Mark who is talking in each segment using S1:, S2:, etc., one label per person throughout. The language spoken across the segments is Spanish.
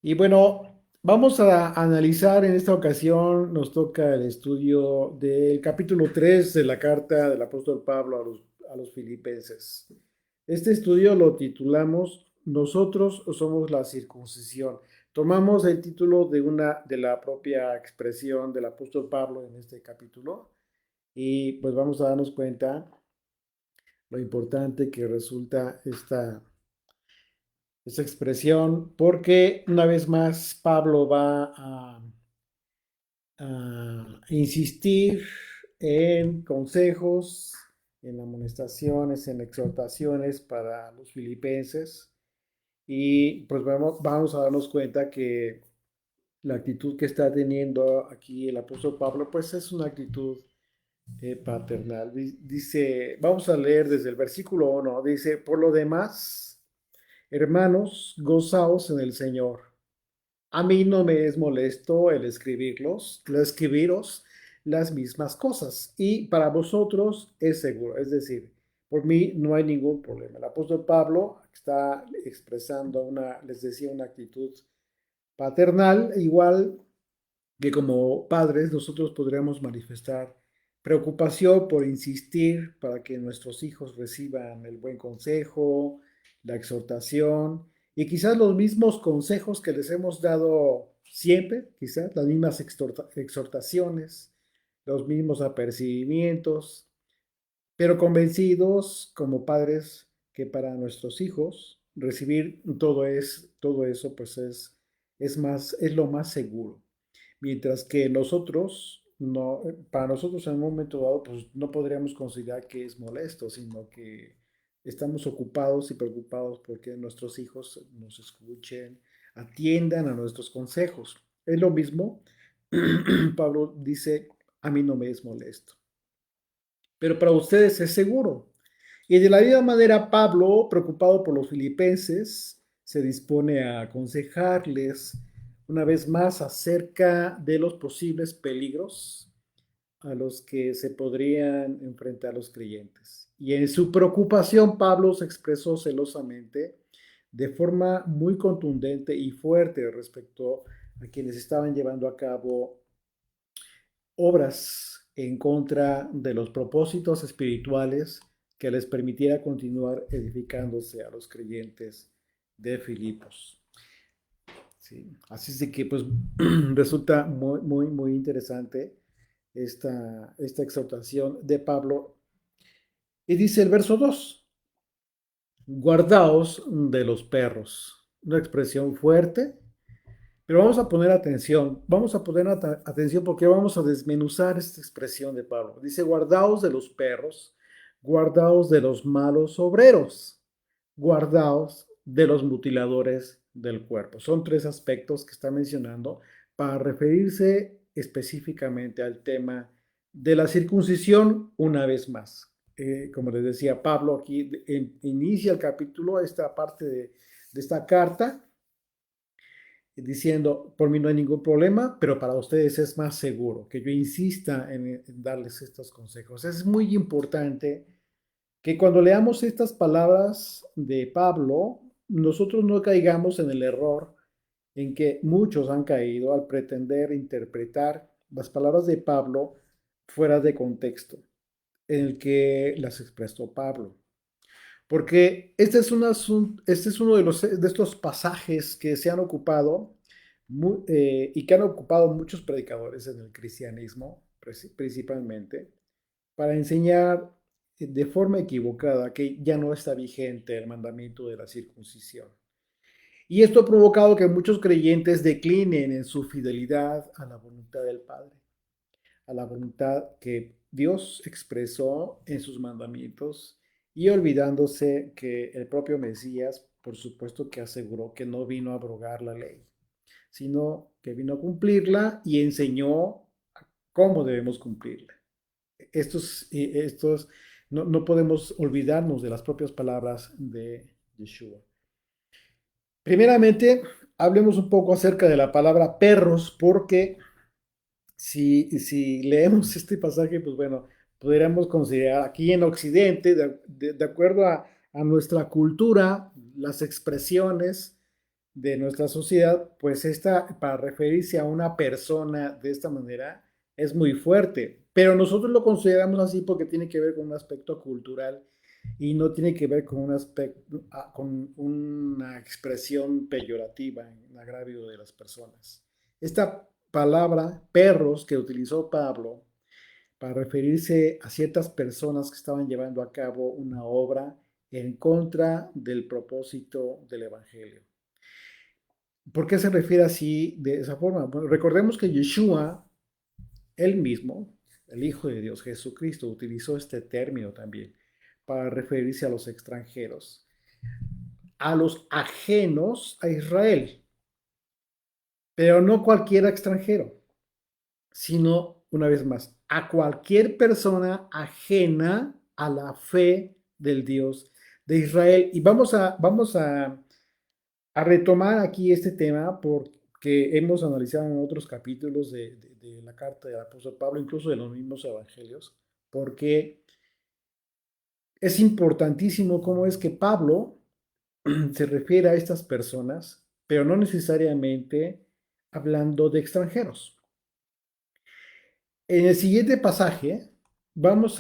S1: Y bueno, vamos a analizar en esta ocasión, nos toca el estudio del capítulo 3 de la carta del apóstol Pablo a los filipenses. Este estudio lo titulamos Nosotros somos la circuncisión. Tomamos el título de la propia expresión del apóstol Pablo en este capítulo y pues vamos a darnos cuenta lo importante que resulta esta expresión, porque una vez más Pablo va a insistir en consejos, en amonestaciones, en exhortaciones para los filipenses. Y pues vamos a darnos cuenta que la actitud que está teniendo aquí el apóstol Pablo, pues es una actitud paternal. Dice, vamos a leer desde el versículo 1, dice, por lo demás, hermanos, gozaos en el Señor. A mí no me es molesto el escribiros las mismas cosas y para vosotros es seguro, es decir, por mí no hay ningún problema. El apóstol Pablo está expresando les decía, una actitud paternal, igual que como padres nosotros podríamos manifestar preocupación por insistir para que nuestros hijos reciban el buen consejo, la exhortación y quizás los mismos consejos que les hemos dado siempre, quizás las mismas exhortaciones, los mismos apercibimientos, pero convencidos como padres que para nuestros hijos recibir todo eso pues es lo más seguro. Mientras que nosotros, no, para nosotros en un momento dado, pues no podríamos considerar que es molesto, sino que estamos ocupados y preocupados porque nuestros hijos nos escuchen, atiendan a nuestros consejos. Es lo mismo, Pablo dice, a mí no me es molesto, pero para ustedes es seguro. Y de la misma manera, Pablo, preocupado por los filipenses, se dispone a aconsejarles una vez más acerca de los posibles peligros a los que se podrían enfrentar los creyentes. Y en su preocupación, Pablo se expresó celosamente de forma muy contundente y fuerte respecto a quienes estaban llevando a cabo obras en contra de los propósitos espirituales que les permitiera continuar edificándose a los creyentes de Filipos. Sí. Así es de que pues resulta muy interesante esta exhortación de Pablo. Y dice el verso 2: guardaos de los perros. Una expresión fuerte, pero vamos a poner atención porque vamos a desmenuzar esta expresión de Pablo. Dice, guardaos de los perros, guardaos de los malos obreros, guardaos de los mutiladores del cuerpo. Son tres aspectos que está mencionando para referirse específicamente al tema de la circuncisión una vez más. Como les decía, Pablo aquí inicia el capítulo, esta parte de esta carta, diciendo, por mí no hay ningún problema, pero para ustedes es más seguro que yo insista en darles estos consejos. Es muy importante que cuando leamos estas palabras de Pablo, nosotros no caigamos en el error en que muchos han caído al pretender interpretar las palabras de Pablo fuera de contexto en el que las expresó Pablo. Porque este es uno de estos pasajes que se han ocupado y que han ocupado muchos predicadores en el cristianismo, principalmente, para enseñar de forma equivocada que ya no está vigente el mandamiento de la circuncisión. Y esto ha provocado que muchos creyentes declinen en su fidelidad a la voluntad del Padre, a la voluntad que Dios expresó en sus mandamientos y olvidándose que el propio Mesías, por supuesto que aseguró que no vino a abrogar la ley, sino que vino a cumplirla y enseñó cómo debemos cumplirla. No podemos olvidarnos de las propias palabras de Yeshua. Primeramente, hablemos un poco acerca de la palabra perros, porque si leemos este pasaje, pues bueno, podríamos considerar aquí en Occidente, de acuerdo a nuestra cultura, las expresiones, de nuestra sociedad, pues esta, para referirse a una persona de esta manera, es muy fuerte. Pero nosotros lo consideramos así porque tiene que ver con un aspecto cultural y no tiene que ver con un aspecto, con una expresión peyorativa en agravio de las personas. Esta palabra, perros, que utilizó Pablo para referirse a ciertas personas que estaban llevando a cabo una obra en contra del propósito del Evangelio. ¿Por qué se refiere así de esa forma? Bueno, recordemos que Yeshua, él mismo, el Hijo de Dios, Jesucristo, utilizó este término también para referirse a los extranjeros, a los ajenos a Israel, pero no cualquier extranjero, sino, una vez más, a cualquier persona ajena a la fe del Dios de Israel. Y vamos a retomar aquí este tema porque hemos analizado en otros capítulos de la carta del apóstol Pablo, incluso de los mismos evangelios, porque es importantísimo cómo es que Pablo se refiere a estas personas, pero no necesariamente hablando de extranjeros. En el siguiente pasaje vemos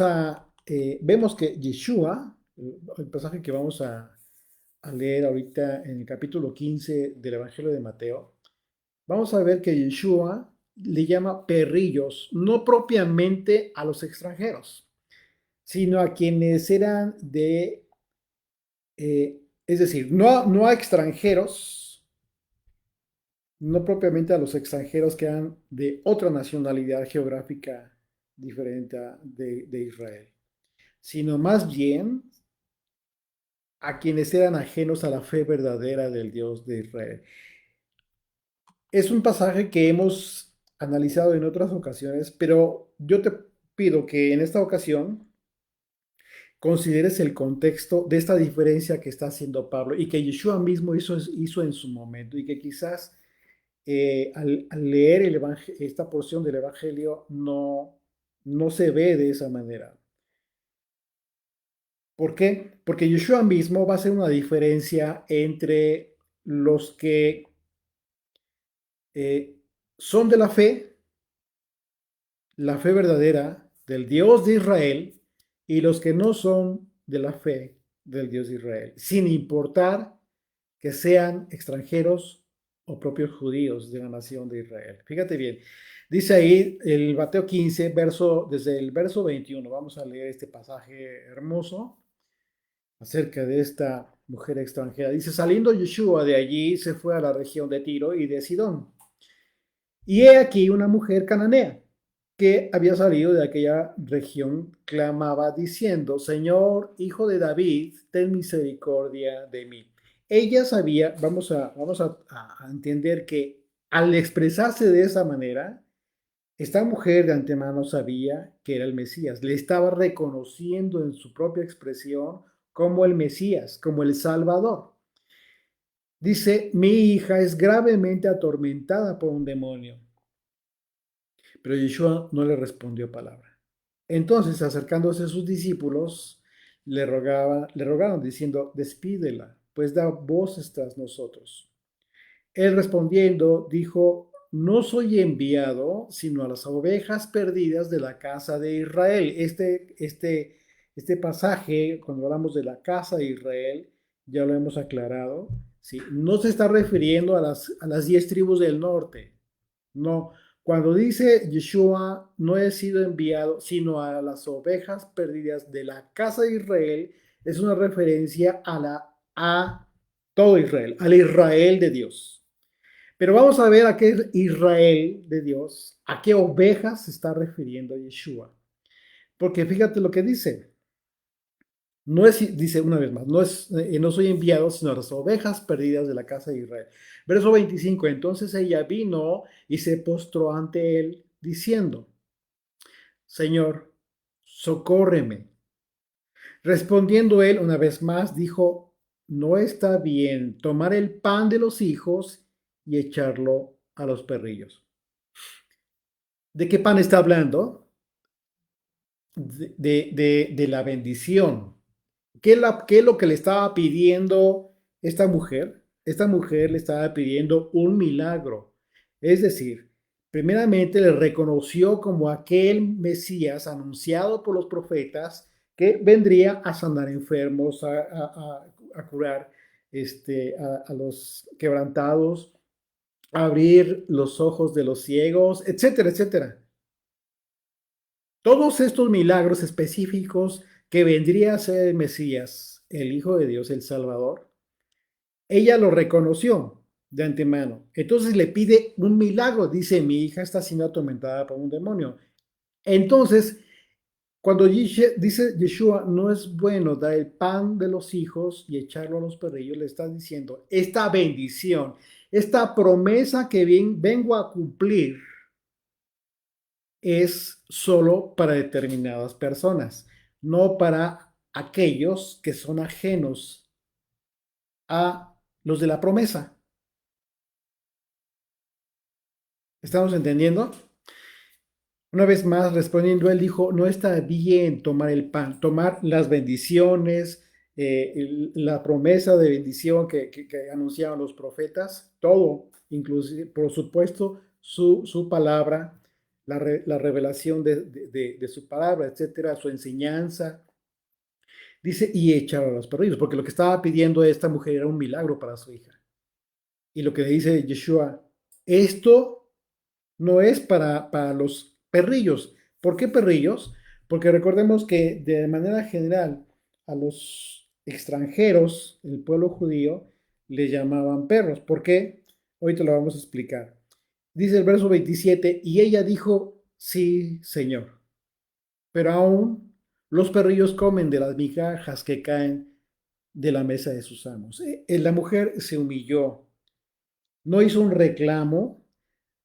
S1: que Yeshua, el pasaje que vamos a leer ahorita en el capítulo 15 del Evangelio de Mateo, vamos a ver que Yeshua le llama perrillos, no propiamente a los extranjeros, sino a quienes eran es decir, no a extranjeros, no propiamente a los extranjeros que eran de otra nacionalidad geográfica diferente de Israel, sino más bien a quienes eran ajenos a la fe verdadera del Dios de Israel. Es un pasaje que hemos analizado en otras ocasiones, pero yo te pido que en esta ocasión consideres el contexto de esta diferencia que está haciendo Pablo y que Yeshua mismo hizo en su momento y que quizás al leer esta porción del Evangelio no se ve de esa manera. ¿Por qué? Porque Yeshua mismo va a hacer una diferencia entre los que eh, son de la fe verdadera del Dios de Israel, y los que no son de la fe del Dios de Israel, sin importar que sean extranjeros o propios judíos de la nación de Israel. Fíjate bien, dice ahí el Mateo 15, desde el verso 21, vamos a leer este pasaje hermoso acerca de esta mujer extranjera. Dice, saliendo Yeshua de allí, se fue a la región de Tiro y de Sidón. Y he aquí una mujer cananea que había salido de aquella región, clamaba diciendo, Señor, hijo de David, ten misericordia de mí. Ella sabía, vamos a entender que al expresarse de esa manera, esta mujer de antemano sabía que era el Mesías, le estaba reconociendo en su propia expresión como el Mesías, como el Salvador. Dice, mi hija es gravemente atormentada por un demonio. Pero Yeshua no le respondió palabra. Entonces, acercándose a sus discípulos, le rogaron diciendo, despídela, pues da voces tras nosotros. Él respondiendo, dijo, no soy enviado, sino a las ovejas perdidas de la casa de Israel. Este pasaje, cuando hablamos de la casa de Israel, ya lo hemos aclarado, ¿sí? No se está refiriendo a las 10 tribus del norte, no, cuando dice Yeshua, no he sido enviado, sino a las ovejas perdidas de la casa de Israel, es una referencia a todo Israel, al Israel de Dios. Pero vamos a ver a qué Israel de Dios, a qué ovejas se está refiriendo Yeshua. Porque fíjate lo que dice. No es, dice una vez más, no soy enviado, sino a las ovejas perdidas de la casa de Israel. Verso 25, entonces ella vino y se postró ante él, diciendo, Señor, socórreme. Respondiendo él una vez más, dijo, no está bien tomar el pan de los hijos y echarlo a los perrillos. ¿De qué pan está hablando? De la bendición. ¿Qué es lo que le estaba pidiendo esta mujer? esta mujer le estaba pidiendo un milagro. Es decir, primeramente le reconoció como aquel Mesías anunciado por los profetas que vendría a sanar enfermos, a curar a los quebrantados, a abrir los ojos de los ciegos, etcétera, etcétera. Todos estos milagros específicos que vendría a ser el Mesías, el Hijo de Dios, el Salvador, ella lo reconoció de antemano. Entonces le pide un milagro. Dice, mi hija está siendo atormentada por un demonio. Entonces, cuando dice Yeshua, no es bueno dar el pan de los hijos y echarlo a los perrillos, le está diciendo, esta bendición, esta promesa que vengo a cumplir es solo para determinadas personas, no para aquellos que son ajenos a los de la promesa. ¿Estamos entendiendo? Una vez más, respondiendo, él dijo, no está bien tomar el pan, tomar las bendiciones, la promesa de bendición que anunciaban los profetas, todo, inclusive, por supuesto, su palabra, la revelación de su palabra, etcétera, su enseñanza. Dice, y echar a los perrillos, porque lo que estaba pidiendo esta mujer era un milagro para su hija. Y lo que le dice Yeshua, esto no es para los perrillos. ¿Por qué perrillos? Porque recordemos que de manera general a los extranjeros, el pueblo judío, le llamaban perros. ¿Por qué? Hoy te lo vamos a explicar. Dice el verso 27, y ella dijo, sí, Señor, pero aún los perrillos comen de las migajas que caen de la mesa de sus amos. La mujer se humilló, no hizo un reclamo,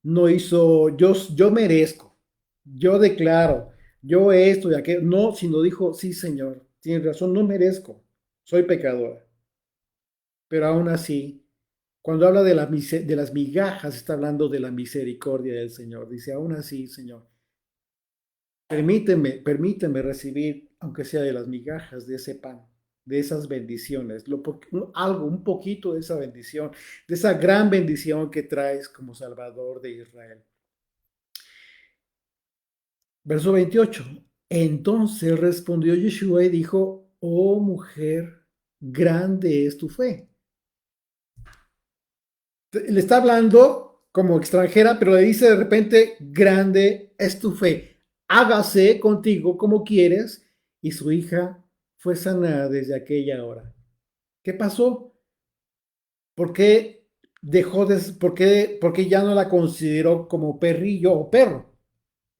S1: no hizo, yo merezco, yo declaro, yo esto y aquello, no, sino dijo, sí, Señor, tienes razón, no merezco, soy pecadora. Pero aún así, cuando habla de las migajas, está hablando de la misericordia del Señor. Dice, aún así, Señor, permíteme recibir, aunque sea de las migajas de ese pan, de esas bendiciones, algo, un poquito de esa bendición, de esa gran bendición que traes como Salvador de Israel. Verso 28. Entonces respondió Yeshua y dijo, oh mujer, grande es tu fe. Le está hablando como extranjera, pero le dice de repente, grande es tu fe. Hágase contigo como quieres. Y su hija fue sanada desde aquella hora. ¿Qué pasó? ¿Por qué por qué ya no la consideró como perrillo o perro?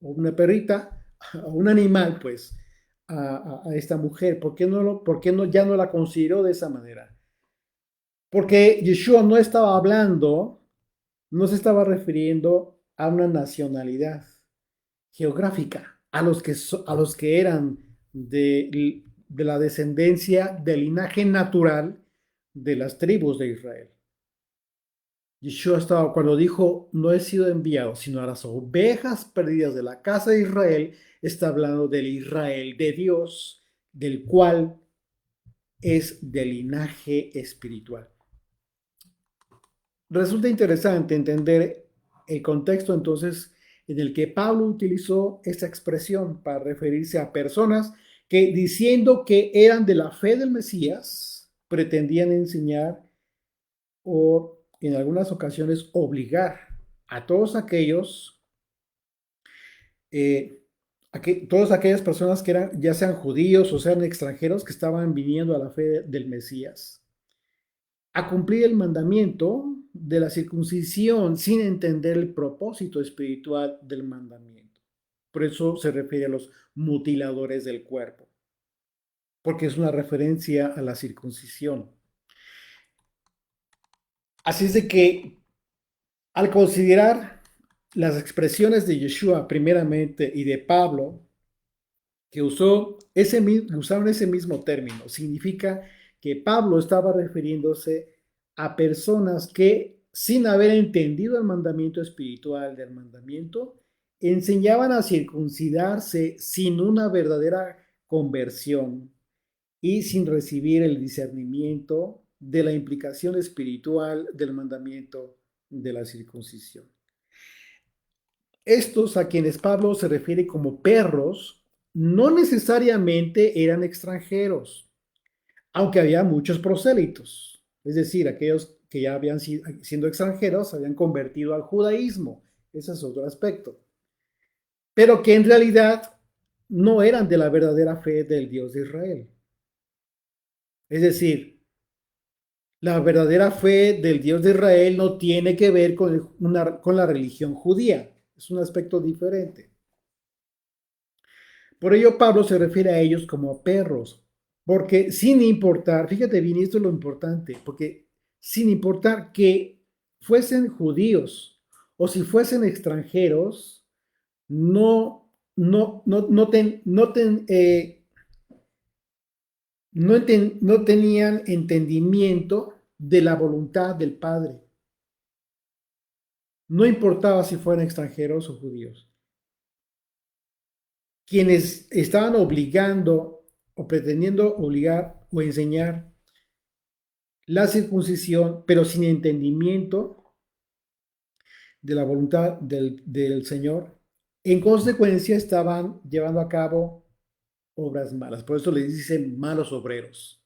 S1: O una perrita, o un animal, pues, a esta mujer. ¿Por qué no, ya no la consideró de esa manera? Porque Yeshua no estaba hablando, no se estaba refiriendo a una nacionalidad geográfica, a los que eran de la descendencia del linaje natural de las tribus de Israel. Yeshua estaba, cuando dijo, no he sido enviado, sino a las ovejas perdidas de la casa de Israel, está hablando del Israel de Dios, del cual es de linaje espiritual. Resulta interesante entender el contexto entonces en el que Pablo utilizó esta expresión para referirse a personas que diciendo que eran de la fe del Mesías, pretendían enseñar o en algunas ocasiones obligar a todos aquellos, todas aquellas personas que eran, ya sean judíos o sean extranjeros, que estaban viniendo a la fe del Mesías, a cumplir el mandamiento de la circuncisión sin entender el propósito espiritual del mandamiento. Por eso se refiere a los mutiladores del cuerpo, porque es una referencia a la circuncisión. Así es de que al considerar las expresiones de Yeshua primeramente y de Pablo, que usaron ese mismo término, significa que Pablo estaba refiriéndose a personas que, sin haber entendido el mandamiento espiritual del mandamiento, enseñaban a circuncidarse sin una verdadera conversión y sin recibir el discernimiento de la implicación espiritual del mandamiento de la circuncisión. Estos a quienes Pablo se refiere como perros no necesariamente eran extranjeros, aunque había muchos prosélitos, es decir, aquellos que ya habían siendo extranjeros se habían convertido al judaísmo. Ese es otro aspecto. Pero que en realidad no eran de la verdadera fe del Dios de Israel. Es decir, la verdadera fe del Dios de Israel no tiene que ver con la religión judía. Es un aspecto diferente. Por ello Pablo se refiere a ellos como perros, porque sin importar, fíjate bien, esto es lo importante, porque sin importar que fuesen judíos o si fuesen extranjeros, no, no, no, no, ten, no, ten, no tenían entendimiento de la voluntad del Padre. No importaba si fueran extranjeros o judíos. Quienes estaban obligando o pretendiendo obligar o enseñar la circuncisión, pero sin entendimiento de la voluntad del Señor, en consecuencia estaban llevando a cabo obras malas. Por eso les dicen malos obreros.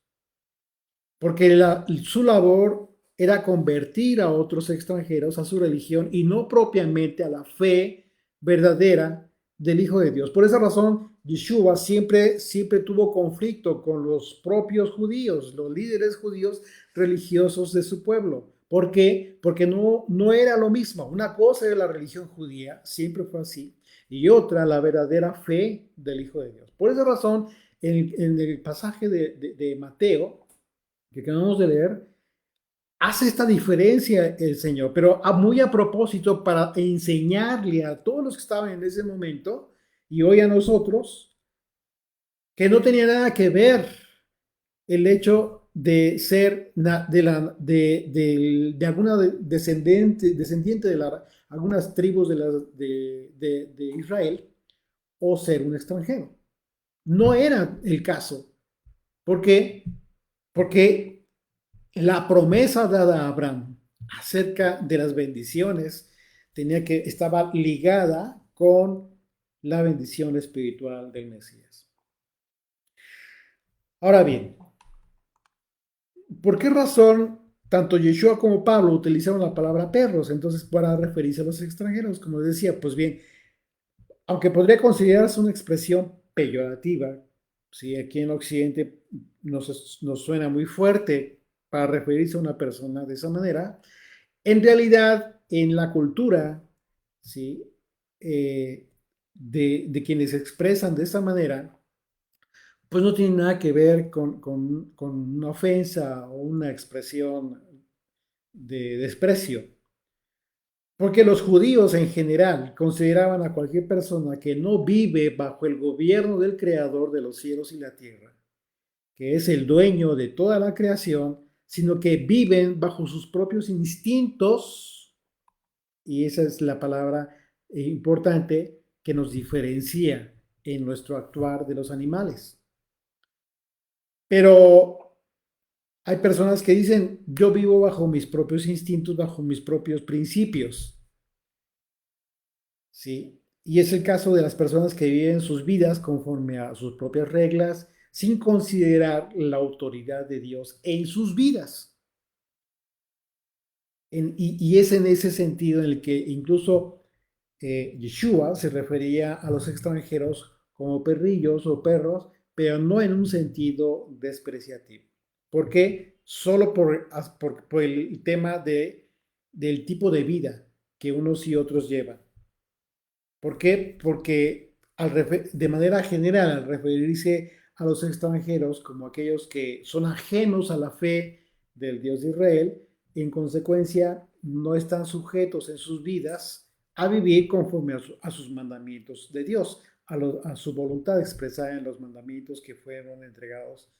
S1: Porque su labor era convertir a otros extranjeros a su religión y no propiamente a la fe verdadera del Hijo de Dios. Por esa razón, Yeshua siempre tuvo conflicto con los propios judíos, los líderes judíos religiosos de su pueblo. ¿Por qué? Porque no era lo mismo. Una cosa era la religión judía, siempre fue así, y otra la verdadera fe del Hijo de Dios. Por esa razón, en el pasaje de Mateo, que acabamos de leer, hace esta diferencia el Señor, pero muy a propósito para enseñarle a todos los que estaban en ese momento y hoy a nosotros, que no tenía nada que ver el hecho de ser de alguna descendiente de algunas tribus de Israel o ser un extranjero. No era el caso. ¿Por qué? Porque la promesa dada a Abraham acerca de las bendiciones estaba ligada con la bendición espiritual del Mesías. Ahora bien, ¿por qué razón tanto Yeshua como Pablo utilizaron la palabra perros entonces para referirse a los extranjeros? Como les decía, pues bien, aunque podría considerarse una expresión peyorativa, si aquí en Occidente nos suena muy fuerte para referirse a una persona de esa manera, en realidad en la cultura, ¿sí? De quienes se expresan de esa manera, pues no tiene nada que ver con una ofensa o una expresión de desprecio. Porque los judíos en general consideraban a cualquier persona que no vive bajo el gobierno del Creador de los cielos y la tierra, que es el dueño de toda la creación, sino que viven bajo sus propios instintos, y esa es la palabra importante que nos diferencia en nuestro actuar de los animales. Pero hay personas que dicen, yo vivo bajo mis propios instintos, bajo mis propios principios. ¿Sí? Y es el caso de las personas que viven sus vidas conforme a sus propias reglas, sin considerar la autoridad de Dios en sus vidas. Y es en ese sentido en el que incluso Yeshua se refería a los extranjeros como perrillos o perros, pero no en un sentido despreciativo. ¿Por qué? Solo por el tema del tipo de vida que unos y otros llevan. ¿Por qué? Porque de manera general, al referirse a los extranjeros como aquellos que son ajenos a la fe del Dios de Israel, en consecuencia no están sujetos en sus vidas a vivir conforme a sus mandamientos de Dios, a su voluntad expresada en los mandamientos que fueron entregados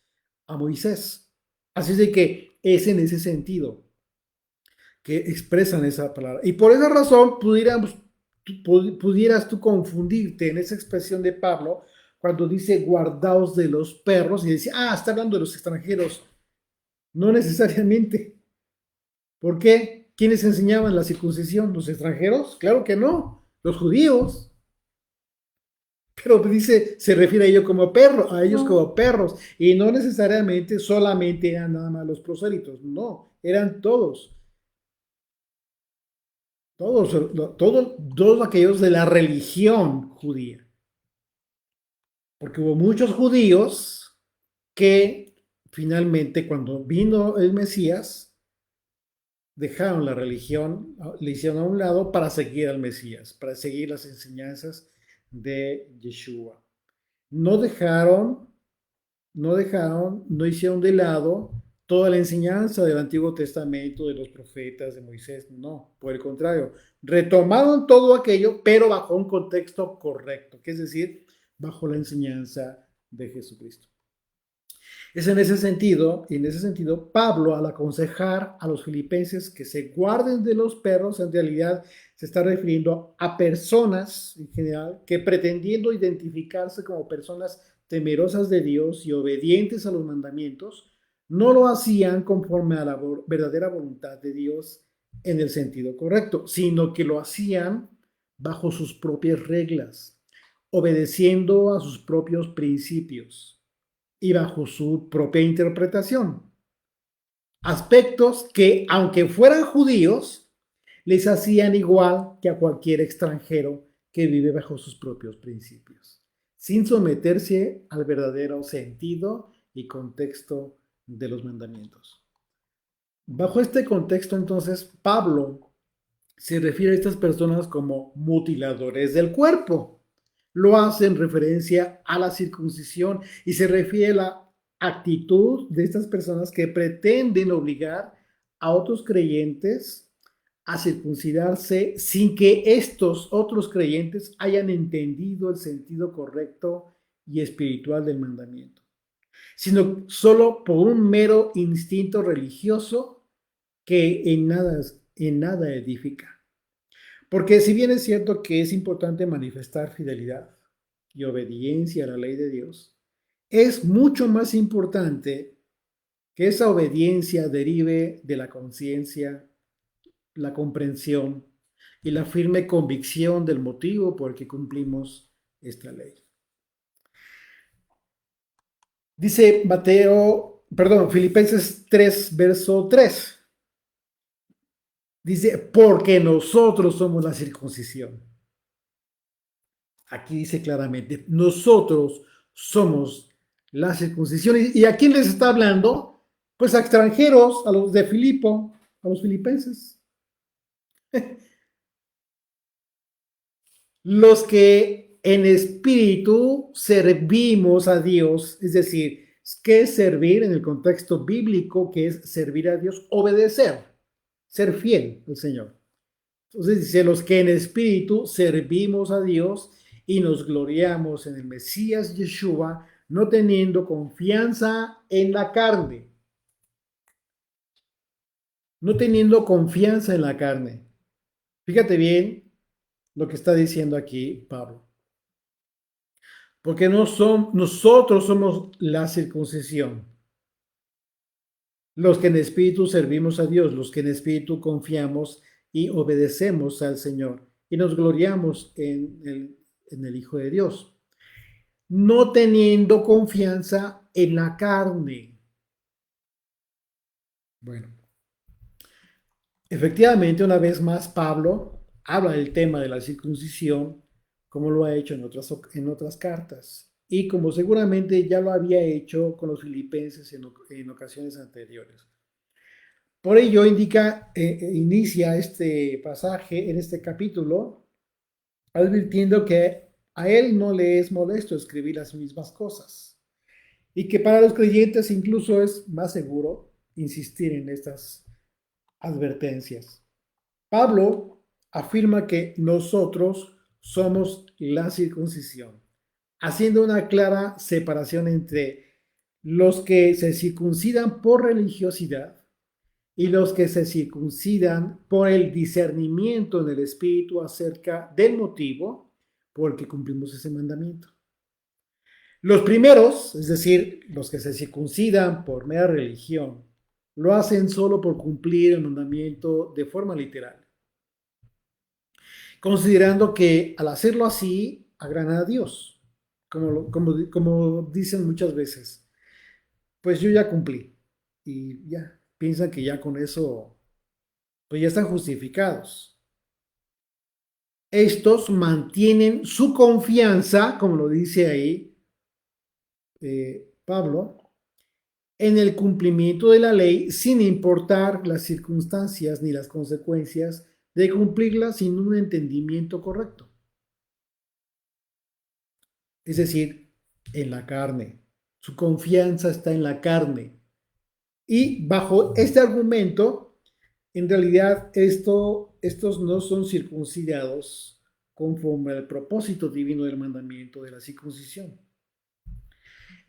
S1: a Moisés. Así es de que es en ese sentido que expresan esa palabra. Y por esa razón pudieras tú confundirte en esa expresión de Pablo cuando dice guardaos de los perros y dice, está hablando de los extranjeros. No necesariamente. ¿Por qué? ¿Quiénes enseñaban la circuncisión? ¿Los extranjeros? Claro que no, los judíos. Pero dice, se refiere a ellos como perros, a ellos como perros, y no necesariamente solamente eran nada más los prosélitos, no, eran todos, todos aquellos de la religión judía, porque hubo muchos judíos que finalmente cuando vino el Mesías, dejaron la religión, le hicieron a un lado para seguir al Mesías, para seguir las enseñanzas de Yeshua. No dejaron no hicieron de lado toda la enseñanza del Antiguo Testamento, de los profetas, de Moisés, no, por el contrario, retomaron todo aquello, pero bajo un contexto correcto, que es decir, bajo la enseñanza de Jesucristo. Es en ese sentido, Pablo, al aconsejar a los filipenses que se guarden de los perros, en realidad se está refiriendo a personas en general que pretendiendo identificarse como personas temerosas de Dios y obedientes a los mandamientos, no lo hacían conforme a la verdadera voluntad de Dios en el sentido correcto, sino que lo hacían bajo sus propias reglas, obedeciendo a sus propios principios y bajo su propia interpretación. Aspectos que, aunque fueran judíos, les hacían igual que a cualquier extranjero que vive bajo sus propios principios, sin someterse al verdadero sentido y contexto de los mandamientos. Bajo este contexto, entonces, Pablo se refiere a estas personas como mutiladores del cuerpo. Lo hace en referencia a la circuncisión y se refiere a la actitud de estas personas que pretenden obligar a otros creyentes a circuncidarse sin que estos otros creyentes hayan entendido el sentido correcto y espiritual del mandamiento, sino solo por un mero instinto religioso que en nada edifica. Porque si bien es cierto que es importante manifestar fidelidad y obediencia a la ley de Dios, es mucho más importante que esa obediencia derive de la conciencia, la comprensión y la firme convicción del motivo por el que cumplimos esta ley. Dice Filipenses 3, verso 3. Dice, porque nosotros somos la circuncisión. Aquí dice claramente, nosotros somos la circuncisión. ¿Y a quién les está hablando? Pues a extranjeros, a los de Filipo, a los filipenses. Los que en espíritu servimos a Dios, es decir, ¿qué es servir en el contexto bíblico? Que es servir a Dios, obedecer, ser fiel al Señor. Entonces dice, los que en espíritu servimos a Dios y nos gloriamos en el Mesías Yeshua, no teniendo confianza en la carne. No teniendo confianza en la carne. Fíjate bien lo que está diciendo aquí Pablo. Porque nosotros somos la circuncisión. Los que en espíritu servimos a Dios, los que en espíritu confiamos y obedecemos al Señor y nos gloriamos en el Hijo de Dios, no teniendo confianza en la carne. Bueno, efectivamente, una vez más, Pablo habla del tema de la circuncisión, como lo ha hecho en otras cartas, y como seguramente ya lo había hecho con los filipenses en ocasiones anteriores. Por ello inicia este pasaje en este capítulo, advirtiendo que a él no le es molesto escribir las mismas cosas y que para los creyentes incluso es más seguro insistir en estas advertencias. Pablo afirma que nosotros somos la circuncisión, haciendo una clara separación entre los que se circuncidan por religiosidad y los que se circuncidan por el discernimiento en el espíritu acerca del motivo por el que cumplimos ese mandamiento. Los primeros, es decir, los que se circuncidan por mera religión, lo hacen solo por cumplir el mandamiento de forma literal, considerando que al hacerlo así agradan a Dios, como dicen muchas veces, pues yo ya cumplí y ya, piensan que ya con eso, pues ya están justificados. Estos mantienen su confianza, como lo dice ahí Pablo, en el cumplimiento de la ley sin importar las circunstancias ni las consecuencias de cumplirla sin un entendimiento correcto. Es decir, en la carne. Su confianza está en la carne. Y bajo este argumento, en realidad estos no son circuncidados conforme al propósito divino del mandamiento de la circuncisión.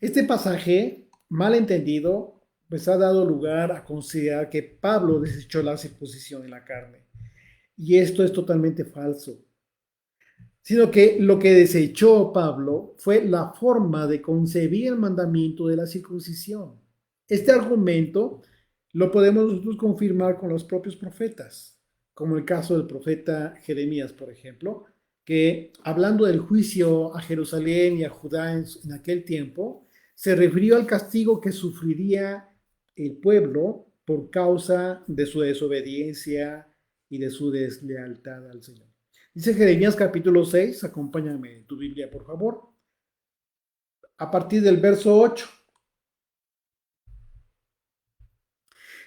S1: Este pasaje, mal entendido, pues ha dado lugar a considerar que Pablo desechó la circuncisión en la carne. Y esto es totalmente falso. Sino que lo que desechó Pablo fue la forma de concebir el mandamiento de la circuncisión. Este argumento lo podemos nosotros confirmar con los propios profetas, como el caso del profeta Jeremías, por ejemplo, que hablando del juicio a Jerusalén y a Judá en aquel tiempo, se refirió al castigo que sufriría el pueblo por causa de su desobediencia y de su deslealtad al Señor. Dice Jeremías capítulo 6, acompáñame en tu Biblia, por favor, a partir del verso 8.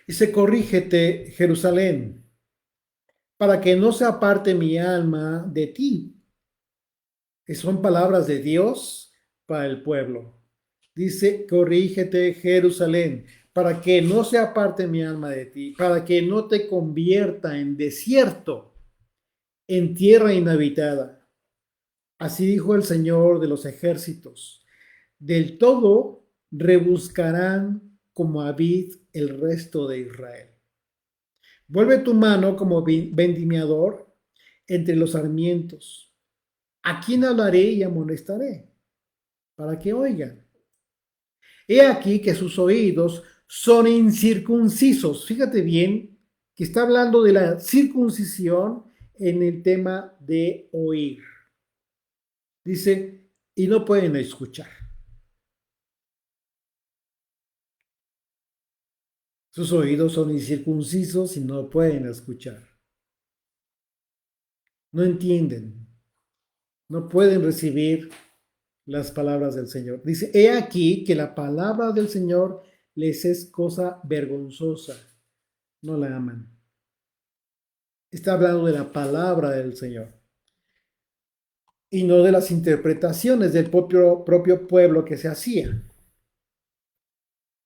S1: Dice, corrígete, Jerusalén, para que no se aparte mi alma de ti. Que son palabras de Dios para el pueblo. Dice, corrígete, Jerusalén, para que no se aparte mi alma de ti, para que no te convierta en desierto, en tierra inhabitada. Así dijo el Señor de los ejércitos. Del todo rebuscarán como a vid el resto de Israel. Vuelve tu mano como vendimiador entre los sarmientos. ¿A quién hablaré y amonestaré? Para que oigan. He aquí que sus oídos son incircuncisos. Fíjate bien que está hablando de la circuncisión en el tema de oír. Dice, y no pueden escuchar. Sus oídos son incircuncisos y no pueden escuchar. No entienden, no pueden recibir las palabras del Señor. Dice, he aquí que la palabra del Señor les es cosa vergonzosa. No la aman. Está hablando de la palabra del Señor y no de las interpretaciones del propio pueblo que se hacía.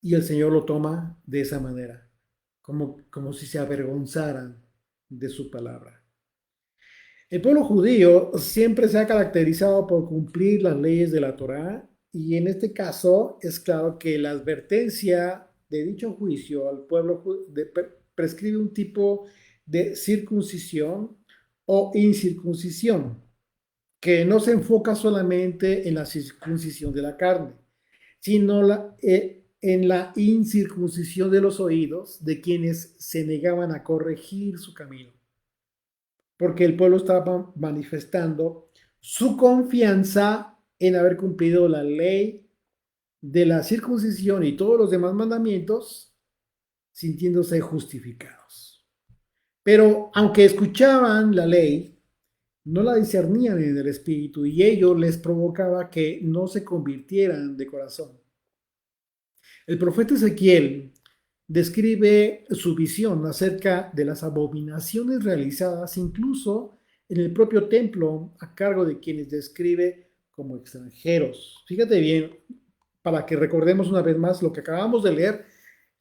S1: Y el Señor lo toma de esa manera, como si se avergonzaran de su palabra. El pueblo judío siempre se ha caracterizado por cumplir las leyes de la Torá y en este caso es claro que la advertencia de dicho juicio al pueblo prescribe un tipo de circuncisión o incircuncisión que no se enfoca solamente en la circuncisión de la carne, sino en la incircuncisión de los oídos de quienes se negaban a corregir su camino porque el pueblo estaba manifestando su confianza en haber cumplido la ley de la circuncisión y todos los demás mandamientos, sintiéndose justificados. Pero aunque escuchaban la ley, no la discernían en el espíritu y ello les provocaba que no se convirtieran de corazón. El profeta Ezequiel describe su visión acerca de las abominaciones realizadas incluso en el propio templo a cargo de quienes describe como extranjeros. Fíjate bien, para que recordemos una vez más lo que acabamos de leer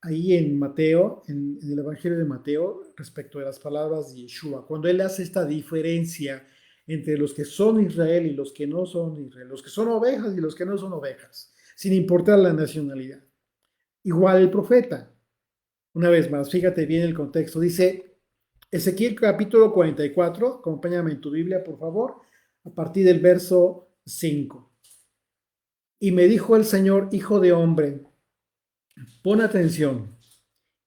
S1: ahí en Mateo, en el Evangelio de Mateo, respecto de las palabras de Yeshua, cuando él hace esta diferencia entre los que son Israel y los que no son Israel, los que son ovejas y los que no son ovejas, sin importar la nacionalidad. Igual el profeta. Una vez más, fíjate bien el contexto. Dice Ezequiel capítulo 44, acompáñame en tu Biblia, por favor, a partir del verso 5. Y me dijo el Señor, hijo de hombre, pon atención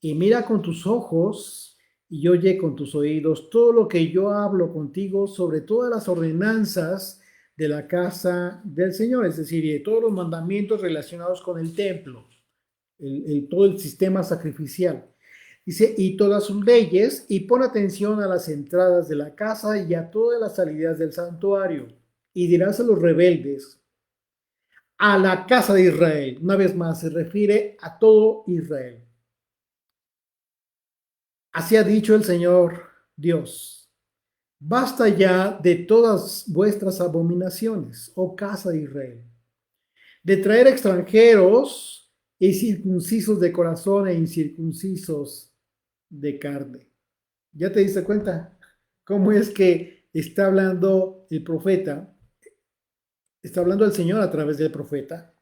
S1: y mira con tus ojos y oye con tus oídos todo lo que yo hablo contigo sobre todas las ordenanzas de la casa del Señor, es decir, de todos los mandamientos relacionados con el templo, todo el sistema sacrificial. Dice, y todas sus leyes, y pon atención a las entradas de la casa y a todas las salidas del santuario. Y dirás a los rebeldes, a la casa de Israel. Una vez más, se refiere a todo Israel. Así ha dicho el Señor Dios. Basta ya de todas vuestras abominaciones, oh casa de Israel, de traer extranjeros y circuncisos de corazón e incircuncisos de carne. ¿Ya te diste cuenta cómo es que está hablando el profeta? Está hablando el Señor a través del profeta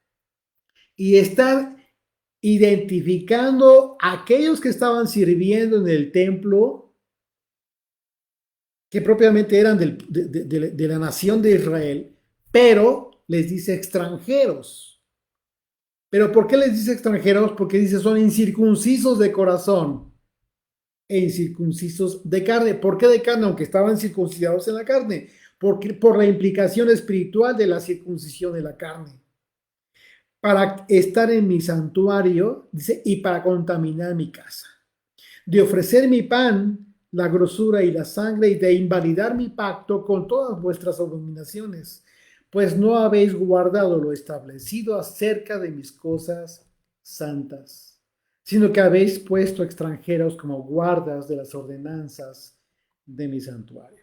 S1: y está identificando a aquellos que estaban sirviendo en el templo, que propiamente eran de la nación de Israel, pero les dice extranjeros. ¿Pero por qué les dice extranjeros? Porque dice son incircuncisos de corazón e incircuncisos de carne. ¿Por qué de carne? Aunque estaban circuncidados en la carne. Porque, por la implicación espiritual de la circuncisión de la carne. Para estar en mi santuario, dice, y para contaminar mi casa. De ofrecer mi pan, la grosura y la sangre, y de invalidar mi pacto con todas vuestras abominaciones, pues no habéis guardado lo establecido acerca de mis cosas santas, sino que habéis puesto extranjeros como guardas de las ordenanzas de mi santuario.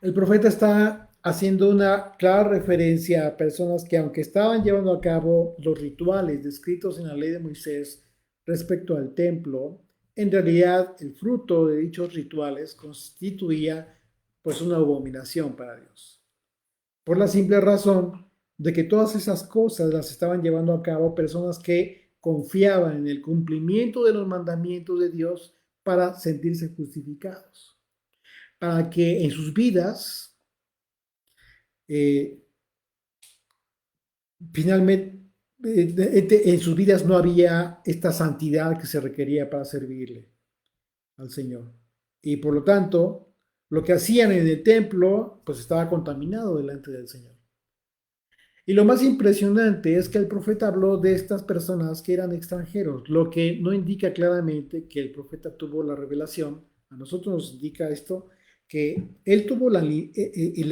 S1: El profeta está haciendo una clara referencia a personas que, aunque estaban llevando a cabo los rituales descritos en la ley de Moisés respecto al templo, en realidad el fruto de dichos rituales constituía pues una abominación para Dios. Por la simple razón de que todas esas cosas las estaban llevando a cabo personas que confiaban en el cumplimiento de los mandamientos de Dios para sentirse justificados, para que en sus vidas eh, finalmente en sus vidas no había esta santidad que se requería para servirle al Señor. Y por lo tanto, lo que hacían en el templo, pues estaba contaminado delante del Señor. Y lo más impresionante es que el profeta habló de estas personas que eran extranjeros, lo que no indica claramente que el profeta tuvo la revelación. A nosotros nos indica esto, que él tuvo la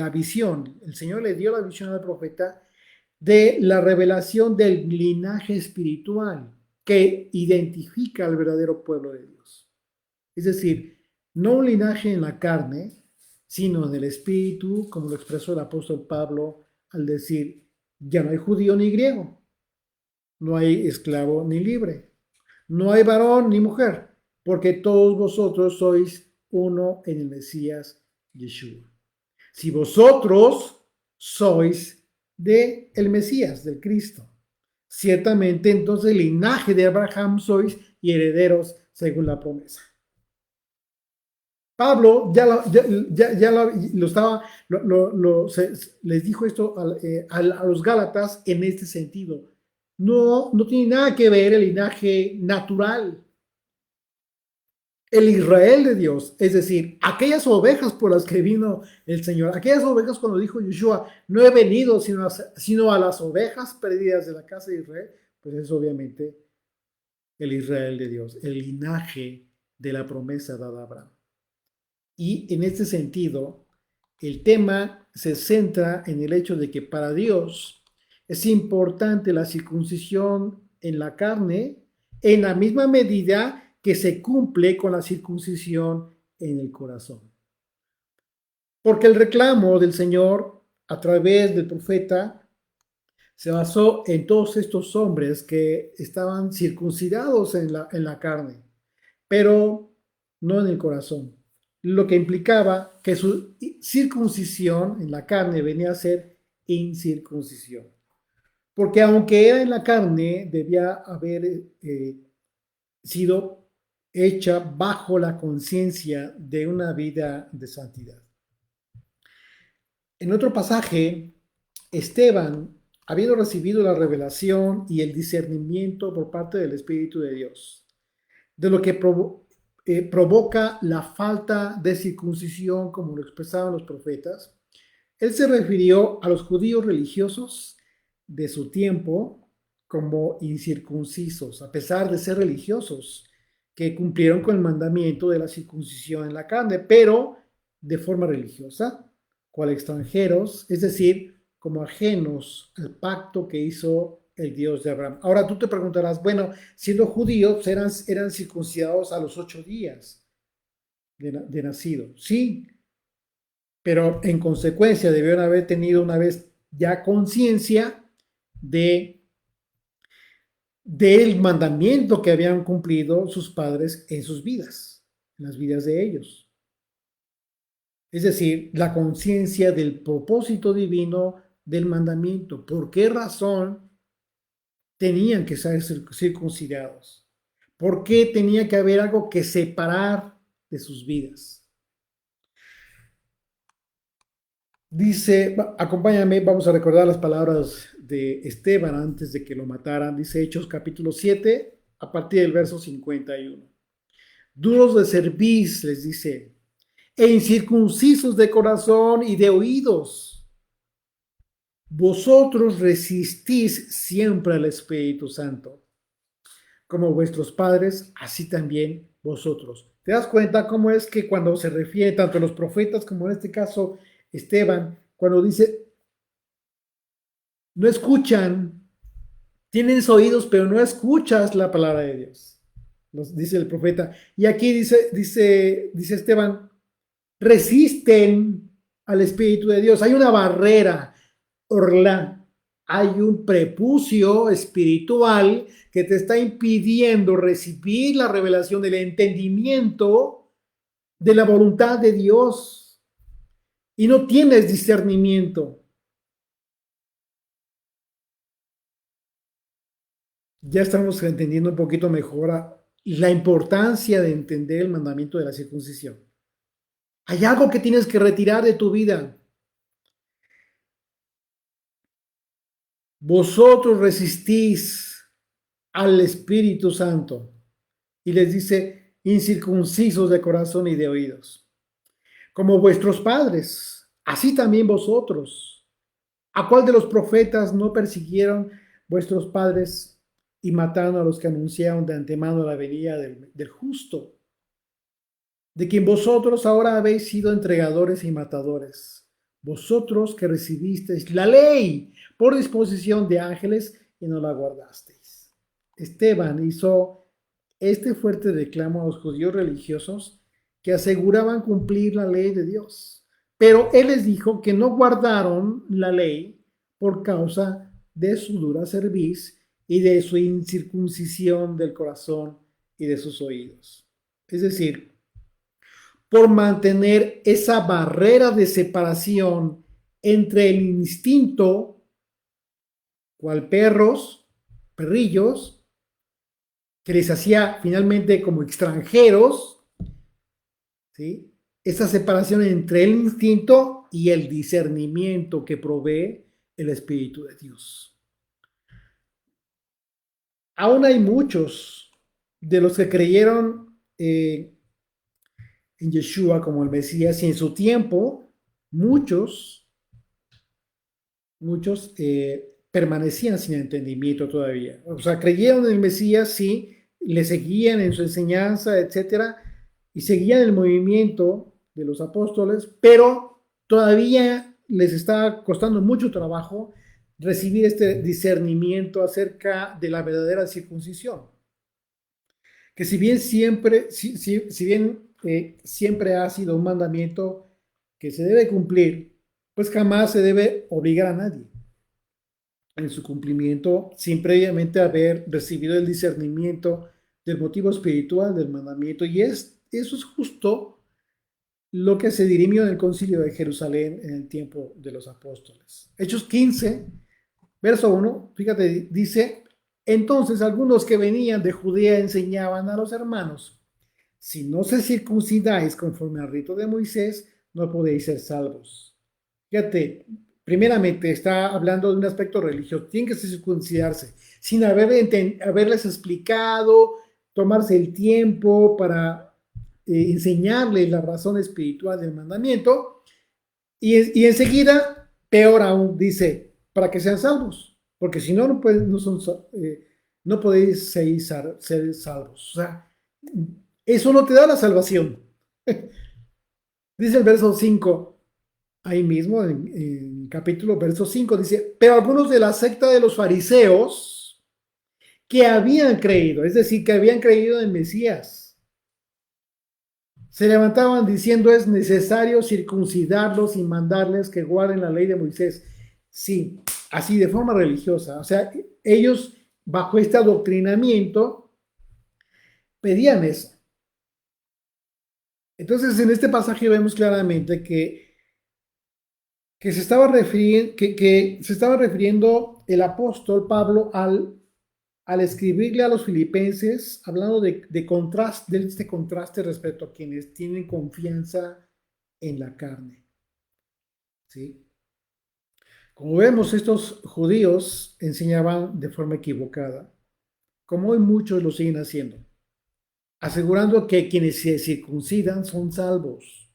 S1: visión, el Señor le dio la visión al profeta de la revelación del linaje espiritual que identifica al verdadero pueblo de Dios. Es decir, no un linaje en la carne, sino en el espíritu, como lo expresó el apóstol Pablo al decir, ya no hay judío ni griego, no hay esclavo ni libre, no hay varón ni mujer, porque todos vosotros sois uno en el Mesías Yeshua. Si vosotros sois de el Mesías, del Cristo, ciertamente entonces el linaje de Abraham sois y herederos según la promesa. Pablo lo estaba, les dijo esto a los Gálatas en este sentido. No tiene nada que ver el linaje natural, el Israel de Dios, es decir, aquellas ovejas por las que vino el Señor, aquellas ovejas cuando dijo Yeshua, no he venido sino a las ovejas perdidas de la casa de Israel, pues es obviamente el Israel de Dios, el linaje de la promesa dada a Abraham. Y en este sentido, el tema se centra en el hecho de que para Dios es importante la circuncisión en la carne en la misma medida que se cumple con la circuncisión en el corazón. Porque el reclamo del Señor a través del profeta se basó en todos estos hombres que estaban circuncidados en la carne, pero no en el corazón. Lo que implicaba que su circuncisión en la carne venía a ser incircuncisión. Porque aunque era en la carne, debía haber sido hecha bajo la conciencia de una vida de santidad. En otro pasaje, Esteban, habiendo recibido la revelación y el discernimiento por parte del Espíritu de Dios, de lo que provoca la falta de circuncisión, como lo expresaban los profetas. Él se refirió a los judíos religiosos de su tiempo como incircuncisos, a pesar de ser religiosos, que cumplieron con el mandamiento de la circuncisión en la carne, pero de forma religiosa, cual extranjeros, es decir, como ajenos al pacto que hizo el Dios de Abraham. Ahora tú te preguntarás, bueno, siendo judíos eran circuncidados a los 8 días de nacido. Sí, pero en consecuencia debieron haber tenido una vez ya conciencia del mandamiento que habían cumplido sus padres en sus vidas, en las vidas de ellos. Es decir, la conciencia del propósito divino del mandamiento. ¿Por qué razón tenían que ser circuncidados? ¿Por qué tenía que haber algo que separar de sus vidas? Dice, acompáñame, vamos a recordar las palabras de Esteban antes de que lo mataran. Dice Hechos capítulo 7, a partir del verso 51. Duros de cerviz, les dice, e incircuncisos de corazón y de oídos. Vosotros resistís siempre al Espíritu Santo, como vuestros padres, así también vosotros. ¿Te das cuenta cómo es que cuando se refiere tanto a los profetas como en este caso Esteban, cuando dice, no escuchan, tienen oídos, pero no escuchas la palabra de Dios, nos dice el profeta. Y aquí dice Esteban, resisten al Espíritu de Dios. Hay una barrera, orla, hay un prepucio espiritual que te está impidiendo recibir la revelación del entendimiento de la voluntad de Dios y no tienes discernimiento. Ya estamos entendiendo un poquito mejor la importancia de entender el mandamiento de la circuncisión. Hay algo que tienes que retirar de tu vida. Vosotros resistís al Espíritu Santo. Y les dice, incircuncisos de corazón y de oídos. Como vuestros padres, así también vosotros. ¿A cuál de los profetas no persiguieron vuestros padres y mataron a los que anunciaron de antemano la venida del justo? De quien vosotros ahora habéis sido entregadores y matadores. Vosotros que recibisteis la ley por disposición de ángeles y no la guardasteis. Esteban hizo este fuerte reclamo a los judíos religiosos que aseguraban cumplir la ley de Dios. Pero él les dijo que no guardaron la ley por causa de su dura cerviz y de su incircuncisión del corazón y de sus oídos. Es decir, por mantener esa barrera de separación entre el instinto, cual perrillos, que les hacía finalmente como extranjeros, ¿sí? Esa separación entre el instinto y el discernimiento que provee el Espíritu de Dios. Aún hay muchos de los que creyeron en Yeshua como el Mesías y en su tiempo, muchos permanecían sin entendimiento todavía. O sea, creyeron en el Mesías, sí, le seguían en su enseñanza, etcétera, y seguían el movimiento de los apóstoles, pero todavía les está costando mucho trabajo recibir este discernimiento acerca de la verdadera circuncisión. Que si bien siempre ha sido un mandamiento que se debe cumplir, pues jamás se debe obligar a nadie en su cumplimiento sin previamente haber recibido el discernimiento del motivo espiritual del mandamiento. Y eso es justo lo que se dirimió en el concilio de Jerusalén en el tiempo de los apóstoles. Hechos 15, verso 1, fíjate, dice, entonces algunos que venían de Judea enseñaban a los hermanos, si no se circuncidáis conforme al rito de Moisés, no podéis ser salvos. Fíjate, primeramente está hablando de un aspecto religioso, tienen que circuncidarse, sin haberles explicado tomarse el tiempo para enseñarles la razón espiritual del mandamiento, y enseguida, peor aún, dice, para que sean salvos, porque si no, no podéis ser salvos. O sea, eso no te da la salvación. Dice el verso 5 ahí mismo, en capítulo verso 5 dice, pero algunos de la secta de los fariseos que habían creído, es decir, que habían creído en Mesías, se levantaban diciendo es necesario circuncidarlos y mandarles que guarden la ley de Moisés. Sí, así de forma religiosa. O sea, ellos bajo este adoctrinamiento pedían eso. Entonces, en este pasaje vemos claramente que se estaba refiriendo el apóstol Pablo al escribirle a los filipenses, hablando de este contraste respecto a quienes tienen confianza en la carne. ¿Sí? Como vemos, estos judíos enseñaban de forma equivocada, como hoy muchos lo siguen haciendo, asegurando que quienes se circuncidan son salvos,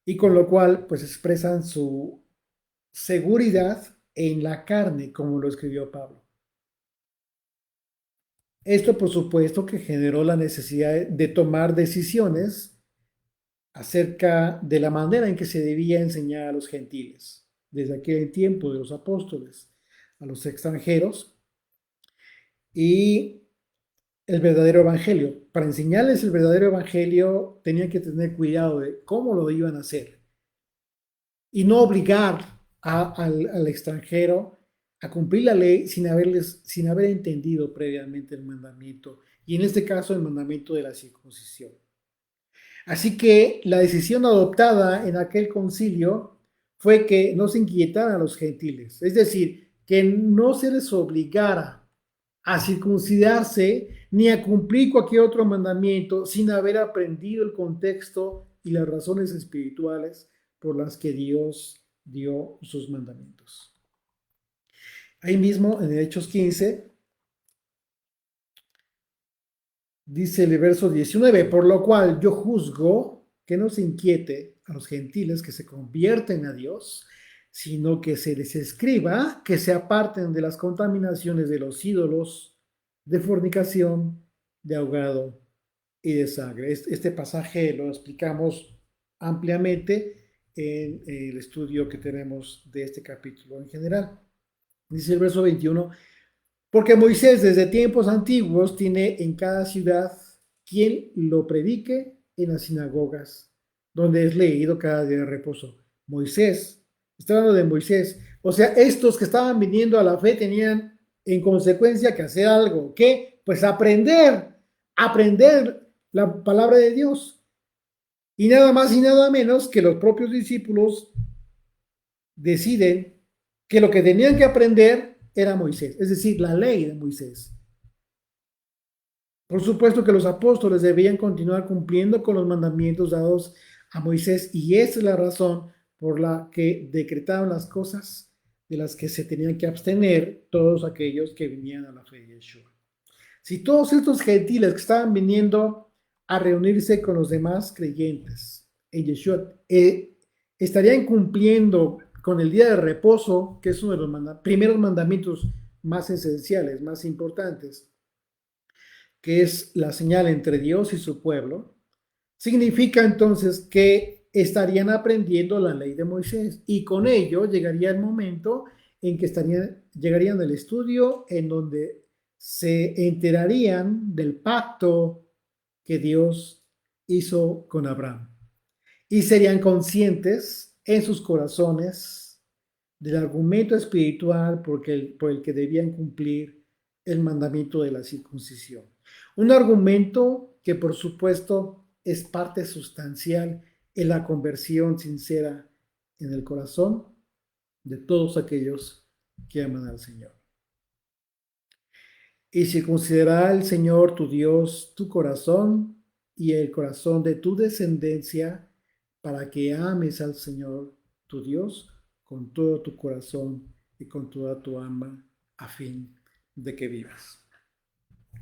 S1: y con lo cual pues expresan su seguridad en la carne, como lo escribió Pablo. Esto, por supuesto, que generó la necesidad de tomar decisiones acerca de la manera en que se debía enseñar a los gentiles, desde aquel tiempo de los apóstoles, a los extranjeros, y el verdadero evangelio. Para enseñarles el verdadero evangelio, tenían que tener cuidado de cómo lo iban a hacer y no obligar al extranjero a cumplir la ley sin haber entendido previamente el mandamiento, y en este caso el mandamiento de la circuncisión. Así que la decisión adoptada en aquel concilio fue que no se inquietaran a los gentiles, es decir, que no se les obligara a circuncidarse ni a cumplir cualquier otro mandamiento sin haber aprendido el contexto y las razones espirituales por las que Dios dio sus mandamientos. Ahí mismo en Hechos 15 dice el verso 19, por lo cual yo juzgo que no se inquiete a los gentiles que se convierten a Dios, sino que se les escriba que se aparten de las contaminaciones de los ídolos, de fornicación, de ahogado y de sangre. Este pasaje lo explicamos ampliamente en el estudio que tenemos de este capítulo en general. Dice el verso 21, porque Moisés desde tiempos antiguos tiene en cada ciudad quien lo predique en las sinagogas, donde es leído cada día de reposo. Moisés, está hablando de Moisés. O sea, estos que estaban viniendo a la fe tenían en consecuencia que hacer algo. ¿Qué? Pues aprender la palabra de Dios. Y nada más y nada menos que los propios discípulos deciden que lo que tenían que aprender era Moisés, es decir, la ley de Moisés. Por supuesto que los apóstoles debían continuar cumpliendo con los mandamientos dados a Moisés, y esa es la razón por la que decretaron las cosas de las que se tenían que abstener todos aquellos que venían a la fe de Yeshua. Si todos estos gentiles que estaban viniendo a reunirse con los demás creyentes en Yeshua estarían cumpliendo con el día de reposo, que es uno de los primeros mandamientos más esenciales, más importantes, que es la señal entre Dios y su pueblo, significa entonces que estarían aprendiendo la ley de Moisés, y con ello llegaría el momento en que llegarían al estudio en donde se enterarían del pacto que Dios hizo con Abraham, y serían conscientes en sus corazones del argumento espiritual por el que debían cumplir el mandamiento de la circuncisión. Un argumento que por supuesto es parte sustancial en la conversión sincera en el corazón de todos aquellos que aman al Señor. Y si considerará el Señor tu Dios tu corazón y el corazón de tu descendencia, para que ames al Señor tu Dios con todo tu corazón y con toda tu alma, a fin de que vivas.